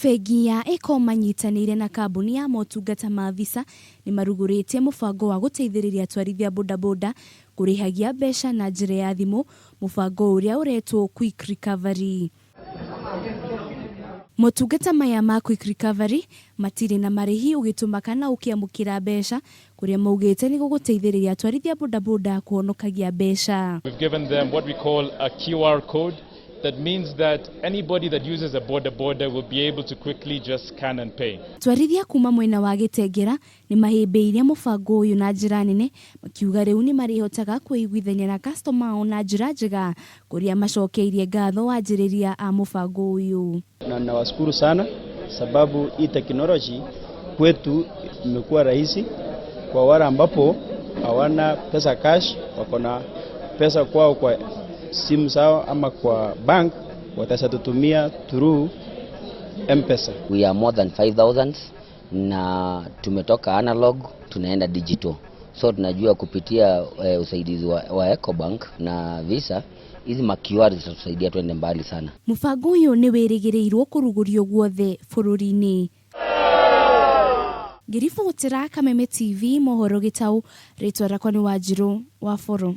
Bengi ya Eko manyitanĩire na kambuni ya motungata ma visa ni marugũrĩtie mũbango wa gũteithĩrĩria atwarithia bodaboda kurihagia mbeca na njira ya thimu, mũbango uria uretwo quick recovery. Motungata maya ma quick recovery matire na marĩhi ũgĩtũmaka na ũkĩamũkĩra mbeca kuria mougite ni gũgũteithĩrĩria atwarithia bodaboda kuonokagia mbeca. We've given them what we call a QR code. That means that anybody that uses a bodaboda will be able to quickly just scan and pay. Atwarithia kuuma mwena wa Kitengela nimahimbirie mũbango ũyũ na njira nene, makiuga rĩu ni marihotaga kũiguithania na customer na njira njega kuria macokeirie ngatho wanjĩrĩria a mũbango ũyũ. Na nawashukuru sana sababu hii teknoloji kwetu imekuwa rahisi kwa wale ambapo hawana pesa cash, wako na pesa kwao kwa simu sawa ama kwa bank, watatutumia through M-Pesa. We are more than 5,000 na tumetoka analog tunaenda digital. So tunajua kupitia usaidizi wa Ecobank na Visa hizi makiwari zitatusaidia twende mbali sana. Mũbango ũyũ nĩ wĩrĩgĩrĩirwo kũrugũrio guothe bũrũri-inĩ. Ngĩribotera Kameme TV mohoro gĩtau, rĩtwa rakwa nĩ Wanjirũ wa Foro.